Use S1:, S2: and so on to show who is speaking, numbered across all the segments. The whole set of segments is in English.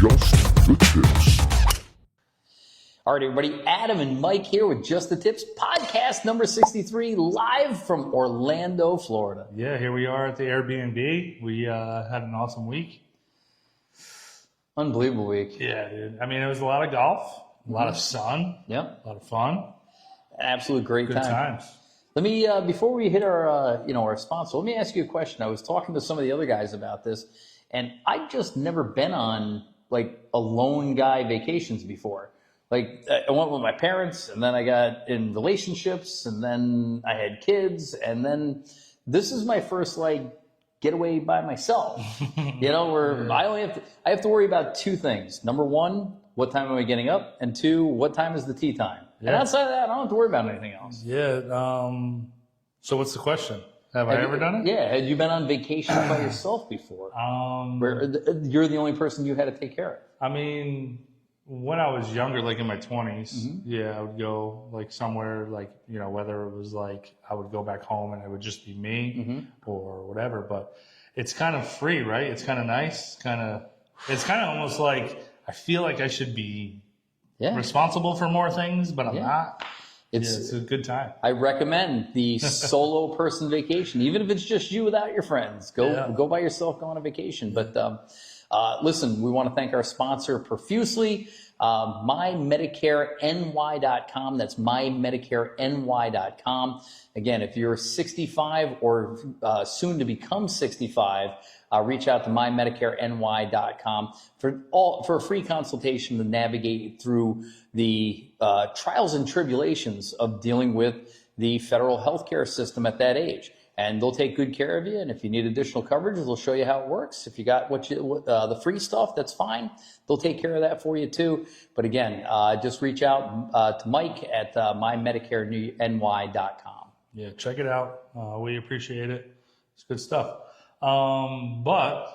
S1: Just the Tips.
S2: All right, everybody, Adam and Mike here with Just the Tips, podcast number 63, live from Orlando, Florida.
S3: Yeah, here we are at the Airbnb. We had an awesome week.
S2: Unbelievable week.
S3: Yeah, dude. I mean, it was a lot of golf, a lot of sun,
S2: Yep.
S3: a lot of fun.
S2: Absolute great
S3: Good
S2: time.
S3: times.
S2: Let me, before we hit our, our sponsor, let me ask you a question. I was talking to some of the other guys about this, and I've just never been on, like, a lone guy vacations before. Like, I went with my parents, and then I got in relationships, and then I had kids, and then this is my first, like, getaway by myself. Where I have to worry about two things. Number one, what time am I getting up? And two, what time is the tea time? Yeah. And outside of that, I don't have to worry about anything else.
S3: Yeah. So what's the question? Have I ever done it?
S2: Yeah. Had you been on vacation by yourself before? Where you're the only person you had to take care of?
S3: I mean, when I was younger, like in my 20s, yeah, I would go like somewhere like, whether it was like I would go back home and it would just be me or whatever. But it's kind of free, right? It's kind of nice. It's kind of almost like I feel like I should be responsible for more things, but I'm not. It's a good time.
S2: I recommend the solo person vacation, even if it's just you without your friends. Go by yourself, go on a vacation. But listen, we want to thank our sponsor profusely, MyMedicareNY.com. That's MyMedicareNY.com. Again, if you're 65 or soon to become 65, reach out to MyMedicareNY.com for a free consultation to navigate through the trials and tribulations of dealing with the federal healthcare system at that age. And they'll take good care of you. And if you need additional coverage, they'll show you how it works. If you got the free stuff, that's fine. They'll take care of that for you too. But again, just reach out to Mike at MyMedicareNY.com.
S3: Yeah, check it out. We appreciate it. It's good stuff. But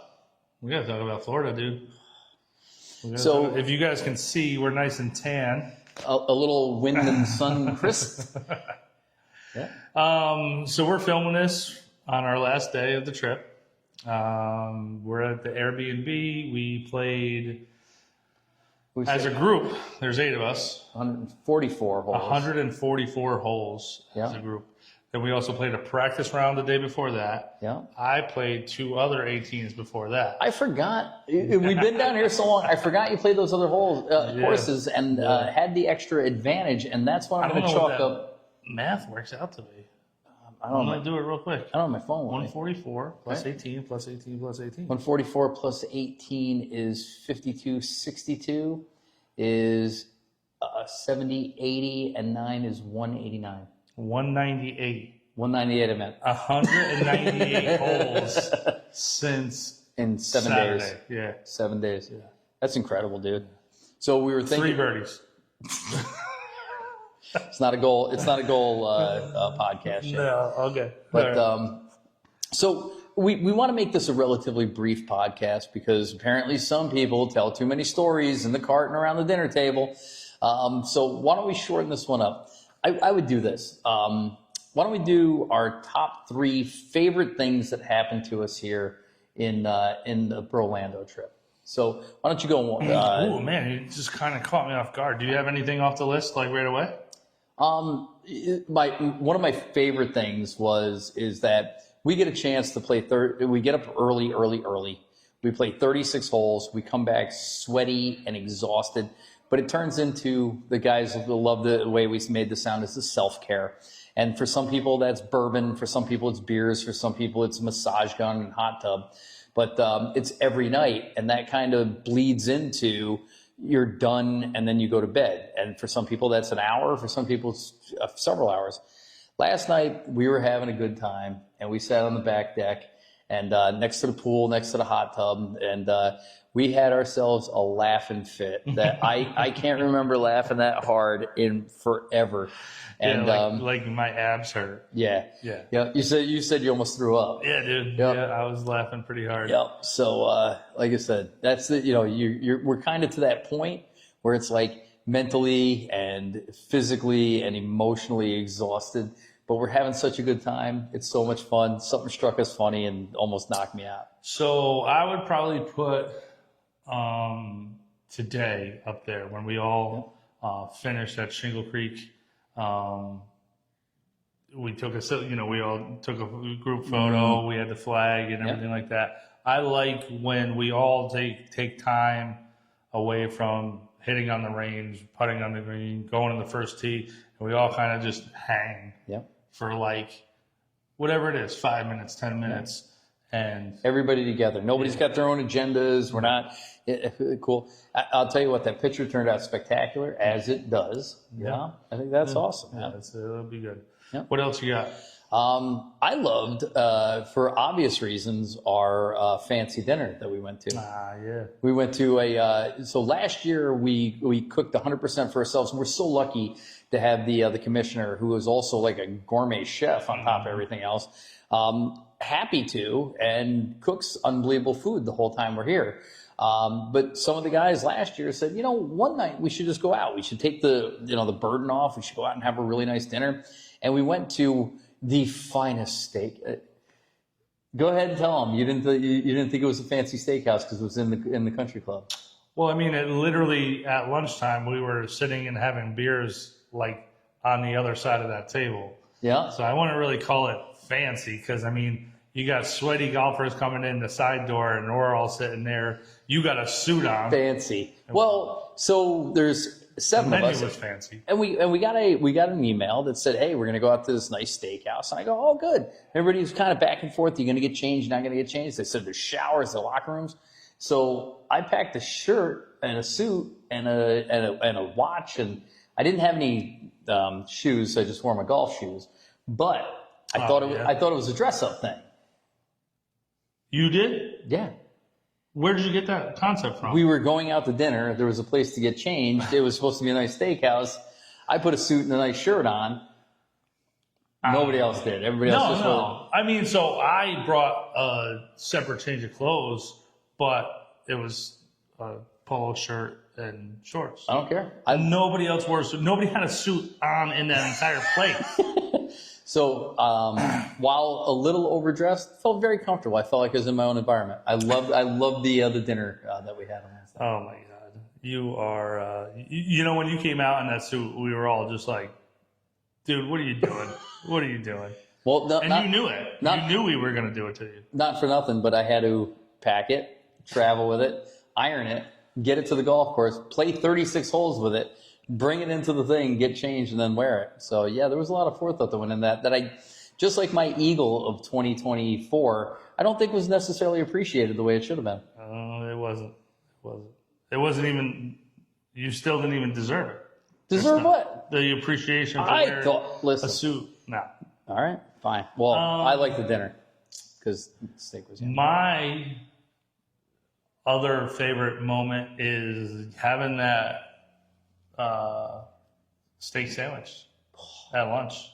S3: we got to talk about Florida, dude. So if you guys can see, we're nice and tan.
S2: A little wind and sun crisp. Yeah.
S3: So we're filming this on our last day of the trip. We're at the Airbnb. We played as a group. There's 8 of us.
S2: 144 holes.
S3: 144 holes as a group. Then we also played a practice round the day before that.
S2: Yeah.
S3: I played 2 other 18s before that.
S2: I forgot. We've been down here so long. I forgot you played those other courses and had the extra advantage. And that's what I'm going to chalk up.
S3: Math works out to be.
S2: I'm
S3: going to do it real quick.
S2: I don't know my phone.
S3: 144 plus 18 plus 18 plus 18.
S2: 144 plus 18 is 52. 62 is 70, 80, and 9 is 189.
S3: 198.
S2: 198, I meant.
S3: 198 holes since
S2: in 7
S3: Saturday.
S2: days.
S3: Yeah.
S2: 7 days. Yeah. That's incredible, dude. So we were thinking
S3: 3 birdies.
S2: It's not a goal. It's not a goal podcast yet.
S3: No, okay.
S2: But so we want to make this a relatively brief podcast because apparently some people tell too many stories in the cart and around the dinner table. So why don't we shorten this one up? I would do this. Why don't we do our top 3 favorite things that happened to us here in the BROLANDO trip? So why don't you go?
S3: Oh man, you just kind of caught me off guard. Do you have anything off the list like right away?
S2: One of my favorite things is that we get a chance to play we get up early. We play 36 holes. We come back sweaty and exhausted, but it turns into the guys love the way we made the sound is the self-care. And for some people that's bourbon, for some people it's beers, for some people it's massage gun and hot tub. But it's every night, and that kind of bleeds into you're done and then you go to bed. And for some people that's an hour, for some people it's several hours. Last night we were having a good time and we sat on the back deck and next to the pool, next to the hot tub, and we had ourselves a laughing fit that I can't remember laughing that hard in forever. And
S3: like my abs hurt.
S2: Yeah. You said you almost threw up.
S3: Yeah, dude.
S2: Yep.
S3: Yeah, I was laughing pretty hard.
S2: Yep. So like I said, that's we're kind of to that point where it's like mentally and physically and emotionally exhausted, but we're having such a good time. It's so much fun. Something struck us funny and almost knocked me out.
S3: So I would probably put today up there when we all finished at Shingle Creek. We took we all took a group photo. We had the flag and everything like that. I like when we all take time away from hitting on the range, putting on the green, going to the first tee, and we all kind of just hang for like whatever it is, 5 minutes, 10 minutes. And
S2: everybody together. Nobody's got their own agendas. We're not cool. I'll tell you what, that picture turned out spectacular, as it does. Yeah, I think that's awesome.
S3: Yeah, it'll be good.
S2: Yeah.
S3: What else you got?
S2: I loved, for obvious reasons, our fancy dinner that we went to.
S3: Yeah.
S2: We went to so last year we cooked 100% for ourselves. And we're so lucky to have the commissioner, who was also like a gourmet chef on top of everything else, happy to, and cooks unbelievable food the whole time we're here. But some of the guys last year said, one night we should just go out. We should take the burden off. We should go out and have a really nice dinner. And we went to the finest steak. Go ahead and tell them you didn't think it was a fancy steakhouse because it was in the country club.
S3: Well, I mean, it literally at lunchtime we were sitting and having beers like on the other side of that table.
S2: Yeah.
S3: So I wouldn't really call it fancy because I mean you got sweaty golfers coming in the side door and we're all sitting there. You got a suit on.
S2: Fancy. Well, so there's 7 of us.
S3: The menu was fancy.
S2: And we got an email that said, hey, we're going to go out to this nice steakhouse. And I go, oh, good. Everybody's kind of back and forth. You're going to get changed, not going to get changed. They said there's showers, there's locker rooms. So I packed a shirt and a suit and a watch, and I didn't have any shoes, so I just wore my golf shoes. But I thought it was a dress-up thing.
S3: You did?
S2: Yeah.
S3: Where did you get that concept from?
S2: We were going out to dinner. There was a place to get changed. It was supposed to be a nice steakhouse. I put a suit and a nice shirt on. Nobody else did. Everybody else just
S3: No. I mean, so I brought a separate change of clothes, but it was a polo shirt and shorts.
S2: I don't care.
S3: Nobody else wore a suit. Nobody had a suit on in that entire place.
S2: So while a little overdressed, felt very comfortable. I felt like I was in my own environment. I loved the dinner that we had on last night.
S3: Oh my God. You are, when you came out in that suit, we were all just like, dude, what are you doing? What are you doing?
S2: Well,
S3: you knew it. You knew we were going to do it to you.
S2: Not for nothing, but I had to pack it, travel with it, iron it, get it to the golf course, play 36 holes with it, bring it into the thing, get changed, and then wear it. So, yeah, there was a lot of forethought that went in that I, just like my Eagle of 2024, I don't think was necessarily appreciated the way it should have been.
S3: Oh, it wasn't. It wasn't even, you still didn't even deserve it.
S2: Deserve what?
S3: The appreciation for wearing
S2: listen.
S3: a suit. No.
S2: All right, fine. Well, I like the dinner because the steak was yummy.
S3: My other favorite moment is having that steak sandwich at lunch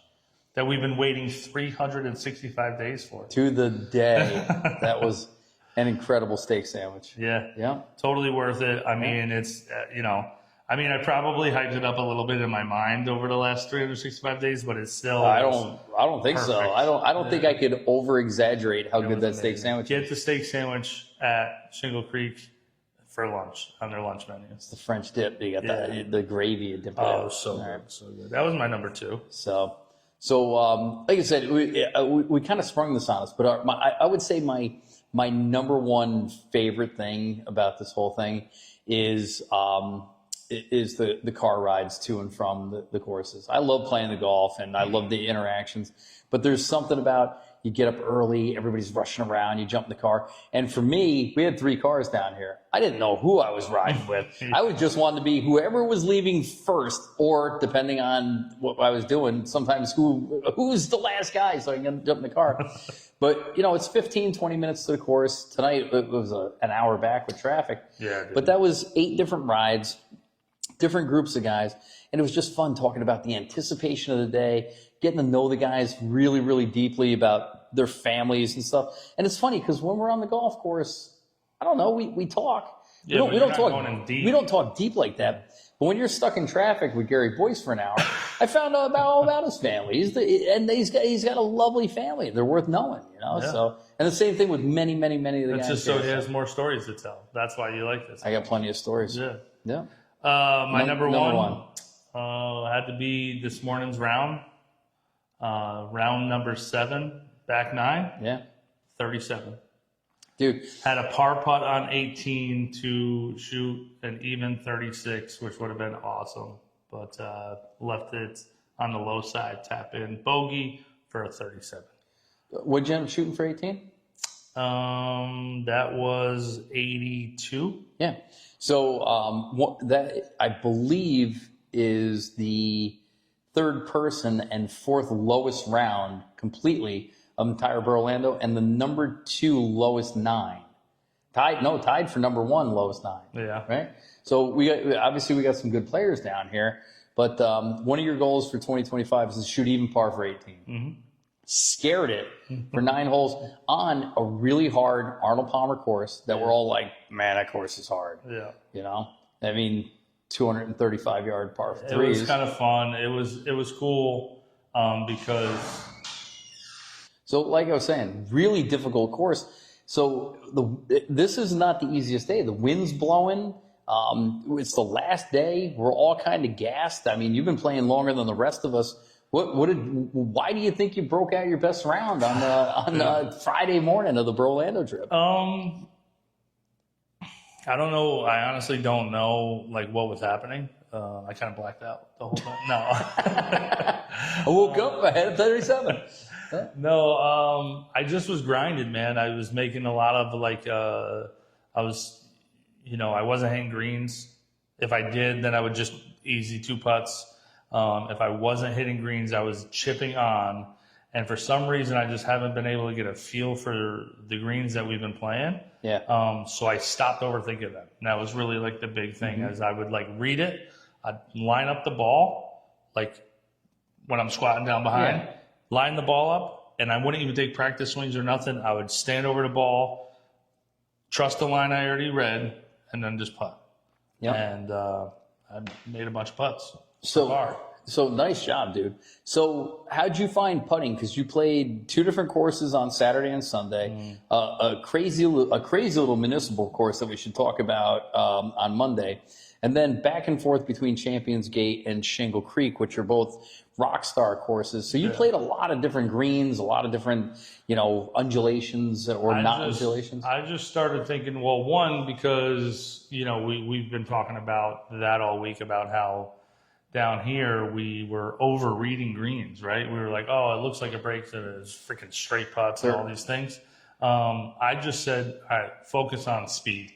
S3: that we've been waiting 365 days for.
S2: To the day. That was an incredible steak sandwich.
S3: Yeah.
S2: Yeah.
S3: Totally worth it. I mean, it's, I probably hyped it up a little bit in my mind over the last 365 days, but it's still.
S2: I don't think so.
S3: perfect.
S2: I don't think I could over exaggerate how good that steak sandwich is.
S3: Get the steak sandwich at Shingle Creek for lunch on their lunch menu.
S2: The French dip. You got the gravy you dip it
S3: Oh,
S2: in.
S3: so good, so good. That was my number 2.
S2: So like I said, we kind of sprung this on us, but I would say my number one favorite thing about this whole thing is the car rides to and from the courses. I love playing the golf and I love the interactions, but there's something about you get up early, everybody's rushing around, you jump in the car. And for me, we had 3 cars down here. I didn't know who I was riding with. I would just want to be whoever was leaving first, or depending on what I was doing, sometimes who's the last guy so I can jump in the car. But, it's 15, 20 minutes to the course. Tonight it was an hour back with traffic.
S3: Yeah.
S2: But that was 8 different rides, different groups of guys. And it was just fun talking about the anticipation of the day, getting to know the guys really, really deeply about their families and stuff. And it's funny because when we're on the golf course, I don't know, we talk.
S3: Yeah,
S2: we don't talk
S3: going in deep.
S2: We don't talk deep like that. But when you're stuck in traffic with Gary Boyce for an hour, I found out all about his family. He's got a lovely family. They're worth knowing,
S3: Yeah.
S2: So, and the same thing with many, many, many of the
S3: It's
S2: guys.
S3: just so he has more stories to tell. That's why you like this.
S2: I got plenty of stories.
S3: Yeah.
S2: Yeah.
S3: My number
S2: number
S3: one had to be this morning's round. Round number 7, back 9,
S2: Yeah.
S3: 37.
S2: Dude.
S3: Had a par putt on 18 to shoot an even 36, which would have been awesome. But left it on the low side, tap in, bogey for a 37.
S2: What'd you end up shooting for 18?
S3: That was 82.
S2: Yeah. So that I believe is the third person and fourth lowest round completely of entire BROLANDO, and the number 2 lowest 9. Tied for number 1 lowest 9.
S3: Yeah.
S2: Right. So we got some good players down here, but one of your goals for 2025 is to shoot even par for 18.
S3: Mm-hmm.
S2: Scared it for 9 holes on a really hard Arnold Palmer course that we're all like, man, that course is hard.
S3: Yeah.
S2: You know, I mean, 235-yard par 3s.
S3: It was kind of fun. It was cool because.
S2: So, like I was saying, really difficult course. So this is not the easiest day. The wind's blowing. It's the last day. We're all kind of gassed. I mean, you've been playing longer than the rest of us. Why do you think you broke out your best round on Friday morning of the BROLANDO trip?
S3: I don't know. I honestly don't know like what was happening. I kind of blacked out the whole time. No.
S2: I woke up. I had 37.
S3: No, I just was grinding, man. I was making a lot of I wasn't hitting greens. If I did, then I would just easy 2 putts. If I wasn't hitting greens, I was chipping on. And for some reason, I just haven't been able to get a feel for the greens that we've been playing.
S2: Yeah.
S3: So I stopped overthinking them. And that was really like the big thing, as I would like read it. I'd line up the ball, like when I'm squatting down behind.
S2: Yeah.
S3: Line the ball up, and I wouldn't even take practice swings or nothing. I would stand over the ball, trust the line I already read, and then just putt.
S2: Yep.
S3: And I made a bunch of putts.
S2: So nice job, dude. So how'd you find putting? Because you played 2 different courses on Saturday and Sunday. A crazy little municipal course that we should talk about on Monday. And then back and forth between Champions Gate and Shingle Creek, which are both rock star courses. So you played a lot of different greens, a lot of different, undulations or undulations.
S3: I just started thinking, well, one, because, we've been talking about that all week about how down here we were over reading greens, right? We were like, oh, it looks like a break that is freaking straight putts and all these things. I just said, all right, focus on speed,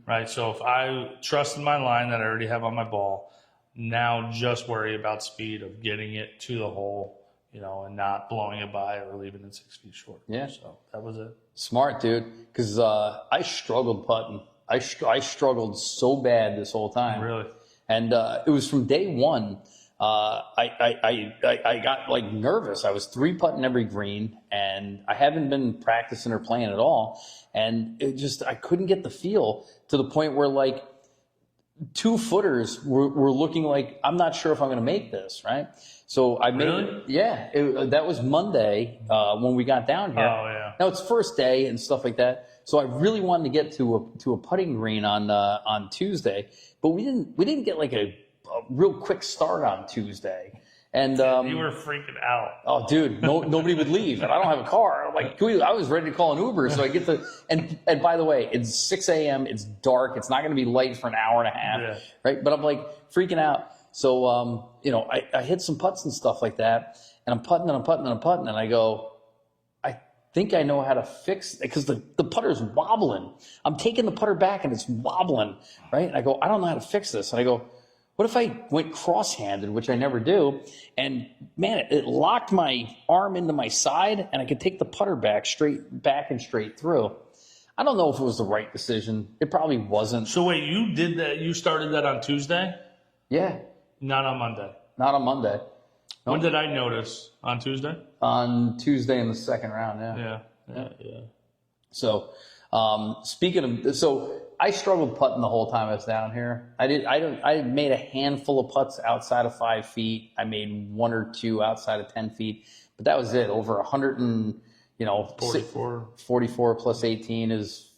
S3: right? So if I trust in my line that I already have on my ball, now just worry about speed of getting it to the hole, and not blowing it by or leaving it 6 feet short.
S2: Yeah.
S3: So that was it.
S2: Smart, dude. Because I struggled putting. I struggled so bad this whole time.
S3: Really?
S2: And it was from day one. I got like nervous. I was 3-putting every green, and I haven't been practicing or playing at all. And I couldn't get the feel to the point where like 2 footers were looking like, I'm not sure if I'm going to make this, right? So I made it. Yeah, that was Monday when we got down here.
S3: Oh yeah.
S2: Now it's first day and stuff like that. So I really wanted to get to a putting green on Tuesday, but we didn't get like a real quick start on Tuesday. And
S3: you were freaking out.
S2: Oh, dude, nobody would leave, and I don't have a car. I'm like, I was ready to call an Uber, so I get and by the way, it's 6 a.m. It's dark. It's not going to be light for an hour and a half, right? But I'm like freaking out. So I hit some putts and stuff like that, and I'm putting and I'm putting and I'm putting, and I go, I think I know how to fix it, because the putter's wobbling. I'm taking the putter back and it's wobbling, right? And I go, I don't know how to fix this, and I go, what if I went cross-handed, which I never do, and man, it locked my arm into my side, and I could take the putter back and straight through. I don't know if it was the right decision. It probably wasn't.
S3: So wait, you did that? You started that on Tuesday?
S2: Yeah.
S3: Not on Monday.
S2: Not on Monday. Nope.
S3: When did I notice? On Tuesday?
S2: On Tuesday in the second round. Yeah. So, speaking of, I struggled putting the whole time I was down here. I made a handful of putts outside of 5 feet. I made 1 or 2 outside of 10 feet, but that was it. Over 100 and
S3: 44
S2: 44 plus 18 is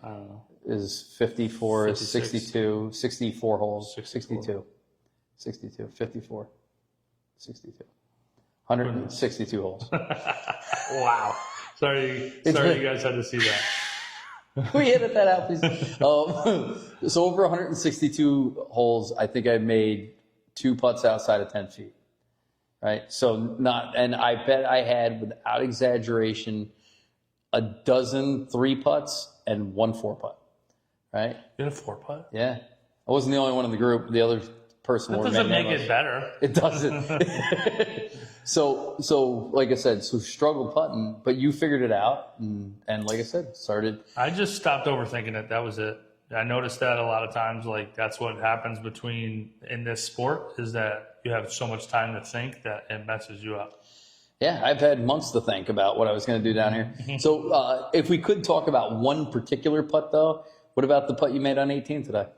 S3: I don't know.
S2: is 54, is
S3: 56.
S2: 62, 64 holes,
S3: 64.
S2: 62, 54, 62, 162 holes.
S3: Wow. Sorry you guys had to see that.
S2: We edit that out, please. So over 162 holes, I think I made 2 putts outside of 10 feet. Right? So and I bet I had, without exaggeration, a dozen 3-putts and 1 4-putt. Right?
S3: You had a 4-putt?
S2: Yeah. I wasn't the only one in the group. The other person
S3: That
S2: wore
S3: doesn't make
S2: magnanimous.
S3: it better.
S2: It doesn't. So like I said, so struggle putting, but you figured it out, and like I said, started.
S3: I just stopped overthinking it. That was it. I noticed that a lot of times, like that's what happens in this sport, is that you have so much time to think that it messes you up.
S2: Yeah, I've had months to think about what I was going to do down here. So if we could talk about one particular putt, though, what about the putt you made on 18 today?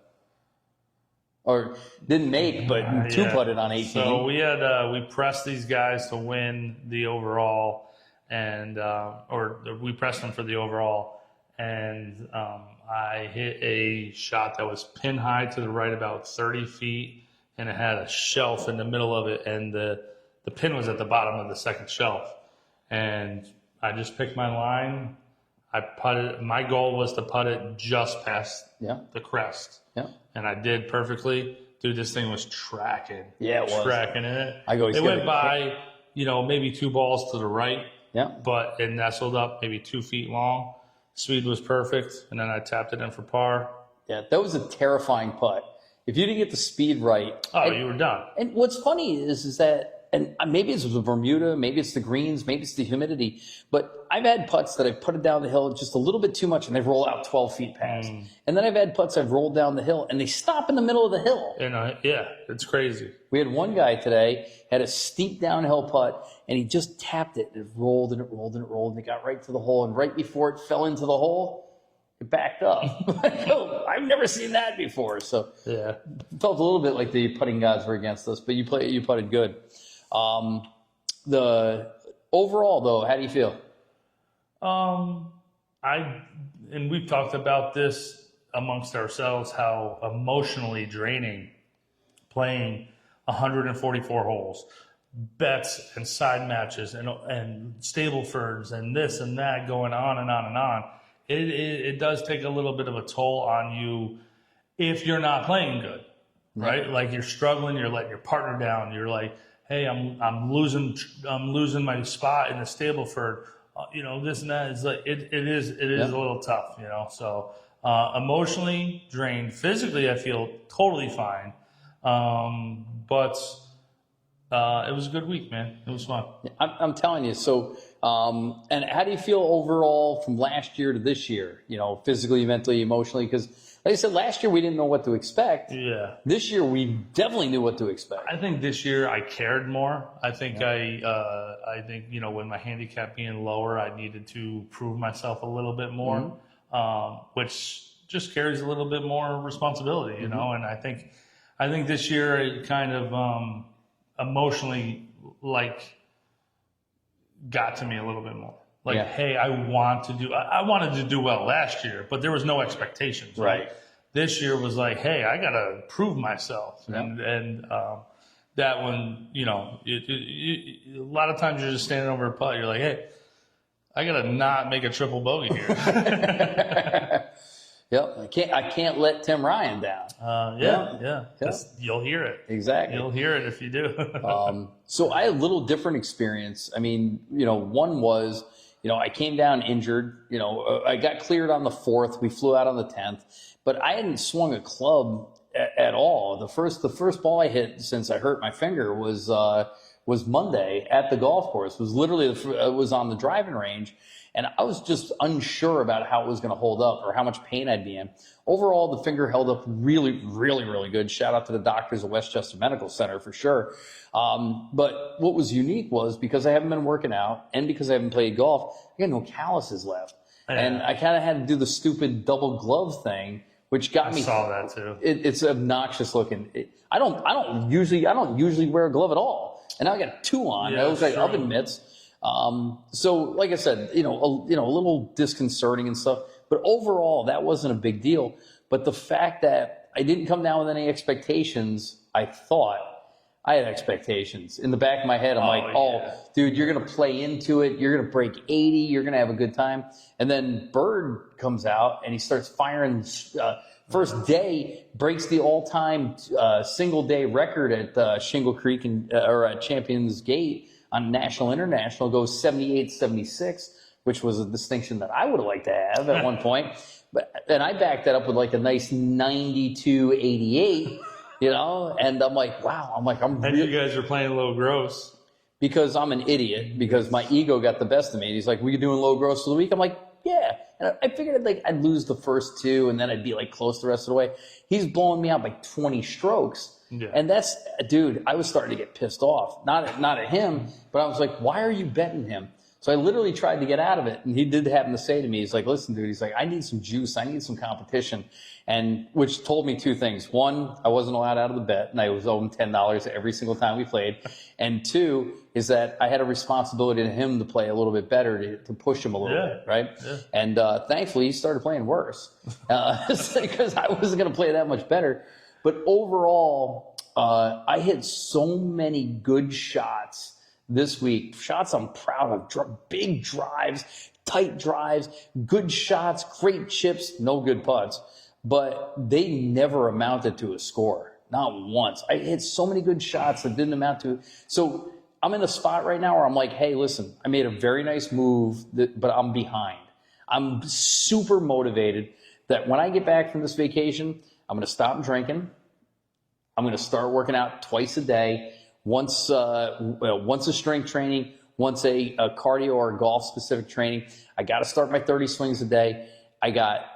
S2: Or didn't make, but 2-putted on 18.
S3: So we pressed these guys to win the overall, and we pressed them for the overall, and I hit a shot that was pin high to the right about 30 feet, and it had a shelf in the middle of it, and the pin was at the bottom of the second shelf, and I just picked my line. I putted. My goal was to putt it just past the crest.
S2: Yeah.
S3: And I did perfectly. Dude, this thing was tracking.
S2: Yeah, it was.
S3: Tracking it.
S2: It
S3: went by, maybe 2 balls to the right.
S2: Yeah.
S3: But it nestled up maybe 2 feet long. Speed was perfect. And then I tapped it in for par.
S2: Yeah, that was a terrifying putt. If you didn't get the speed right.
S3: You were done.
S2: And what's funny is that, and maybe it's the Bermuda, maybe it's the greens, maybe it's the humidity, but I've had putts that I've put it down the hill just a little bit too much and they've rolled out 12 feet past. And then I've had putts I've rolled down the hill and they stop in the middle of the hill.
S3: And it's crazy.
S2: We had one guy today, had a steep downhill putt, and he just tapped it. It rolled and it rolled and it rolled, and it got right to the hole. And right before it fell into the hole, it backed up. I've never seen that before. So it felt a little bit like the putting gods were against us, but you putted good. The overall, though, how do you feel?
S3: And we've talked about this amongst ourselves, how emotionally draining playing 144 holes, bets and side matches and Stableford's and this and that going on and on and on. It does take a little bit of a toll on you if you're not playing good, right? Like you're struggling, you're letting your partner down, you're like, hey, I'm losing my spot in the Stableford, this and that. Is like it is a little tough, So emotionally drained, physically I feel totally fine, but it was a good week, man. It was fun.
S2: I'm telling you. So, and how do you feel overall from last year to this year? Physically, mentally, emotionally, because. Like I said, last year we didn't know what to expect.
S3: Yeah.
S2: This year we definitely knew what to expect.
S3: I think this year I cared more. I think I think when my handicap being lower, I needed to prove myself a little bit more, which just carries a little bit more responsibility, And I think this year it kind of emotionally got to me a little bit more. Hey, I wanted to do well last year, but there was no expectations. Right. This year was like, hey, I got to prove myself. Yeah. And that one, a lot of times you're just standing over a putt. You're like, hey, I got to not make a triple bogey here.
S2: Yep. I can't let Tim Ryan down.
S3: Yeah. You'll hear it.
S2: Exactly.
S3: You'll hear it if you do.
S2: So I had a little different experience. I mean, one was, I came down injured. I got cleared on the 4th. We flew out on the 10th, but I hadn't swung a club at all. The first ball I hit since I hurt my finger was Monday at the golf course. It was on the driving range, and I was just unsure about how it was going to hold up or how much pain I'd be in. Overall, the finger held up really, really, really good. Shout out to the doctors at Westchester Medical Center for sure. But what was unique was because I haven't been working out and because I haven't played golf, I got no calluses left. Yeah. And I kind of had to do the stupid double glove thing, which got me.
S3: I saw that too.
S2: It's obnoxious looking. I don't usually wear a glove at all. And now I got 2 on.
S3: Yeah,
S2: it looks like oven mitts. So like I said, a little disconcerting and stuff. but overall, that wasn't a big deal. But the fact that I didn't come down with any expectations, I thought I had expectations. In the back of my head, I'm dude, you're going to play into it. You're going to break 80. You're going to have a good time. And then Bird comes out and he starts firing. First day, breaks the all-time single-day record at Shingle Creek or at Champions Gate on National International, goes 78-76, which was a distinction that I would have liked to have at one point. And I backed that up with like a nice 92-88, you know, and I'm like, wow,
S3: And you guys are playing low gross.
S2: Because I'm an idiot, because my ego got the best of me. He's like, we doing low gross for the week? I'm like, yeah. And I figured I'd lose the first two and then I'd be like close the rest of the way. He's blowing me out by 20 strokes. Yeah. And that's, dude, I was starting to get pissed off. Not at him, but I was like, why are you betting him? So I literally tried to get out of it. And he did happen to say to me, he's like, listen, dude, he's like, I need some juice. I need some competition. And which told me two things. One, I wasn't allowed out of the bet, and I was owed him $10 every single time we played. And two is that I had a responsibility to him to play a little bit better, to push him a little bit, right? Yeah. And thankfully, he started playing worse because I wasn't going to play that much better. But overall, I hit so many good shots this week, shots I'm proud of, big drives, tight drives, good shots, great chips, no good putts, but they never amounted to a score, not once. I hit so many good shots that didn't amount to. So I'm in a spot right now where I'm like, hey, listen, I made a very nice move, but I'm behind. I'm super motivated that when I get back from this vacation, I'm going to stop drinking. I'm going to start working out twice a day. Once a strength training, once a cardio or a golf specific training. I got to start my 30 swings a day. I got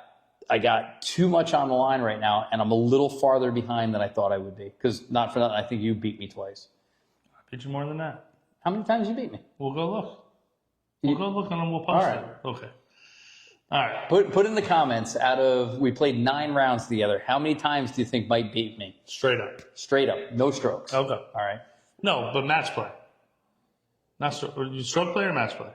S2: too much on the line right now, and I'm a little farther behind than I thought I would be. Because not for nothing, I think you beat me twice.
S3: I beat you more than that.
S2: How many times did you beat me?
S3: We'll go look. We'll go look and then we'll post it. Okay. All right.
S2: Put in the comments, we played 9 rounds together. How many times do you think Mike beat me?
S3: Straight up.
S2: Straight up. No strokes.
S3: Okay.
S2: All right.
S3: No, but match play. Not stroke play or match play?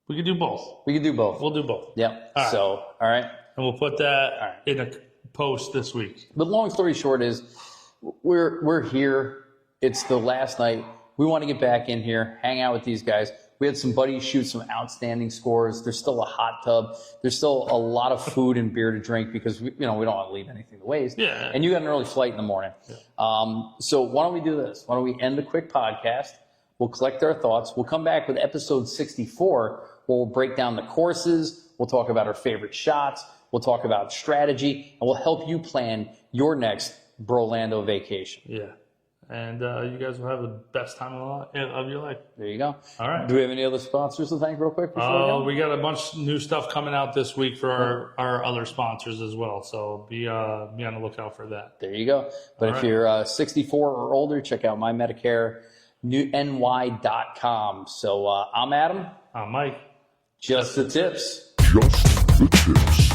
S3: We could do both.
S2: We could do both.
S3: We'll do both.
S2: Yep.
S3: All right.
S2: So, all right.
S3: And we'll put that in a post this week.
S2: But long story short is, we're here. It's the last night. We want to get back in here, hang out with these guys. We had some buddies shoot some outstanding scores. There's still a hot tub. There's still a lot of food and beer to drink because we don't want to leave anything to waste.
S3: Yeah.
S2: And you got an early flight in the morning. Yeah. So why don't we do this? Why don't we end the quick podcast? We'll collect our thoughts. We'll come back with episode 64, where we'll break down the courses. We'll talk about our favorite shots. We'll talk about strategy, and we'll help you plan your next BROLANDO vacation.
S3: Yeah. And you guys will have the best time of your life.
S2: There you go.
S3: All right.
S2: Do we have any other sponsors to thank real quick before we go?
S3: We got a bunch of new stuff coming out this week for our other sponsors as well. So be on the lookout for that.
S2: There you go. But if you're 64 or older, check out MyMedicare.ny.com. So I'm Adam.
S3: I'm Mike.
S2: Just the tips.
S1: Just the tips.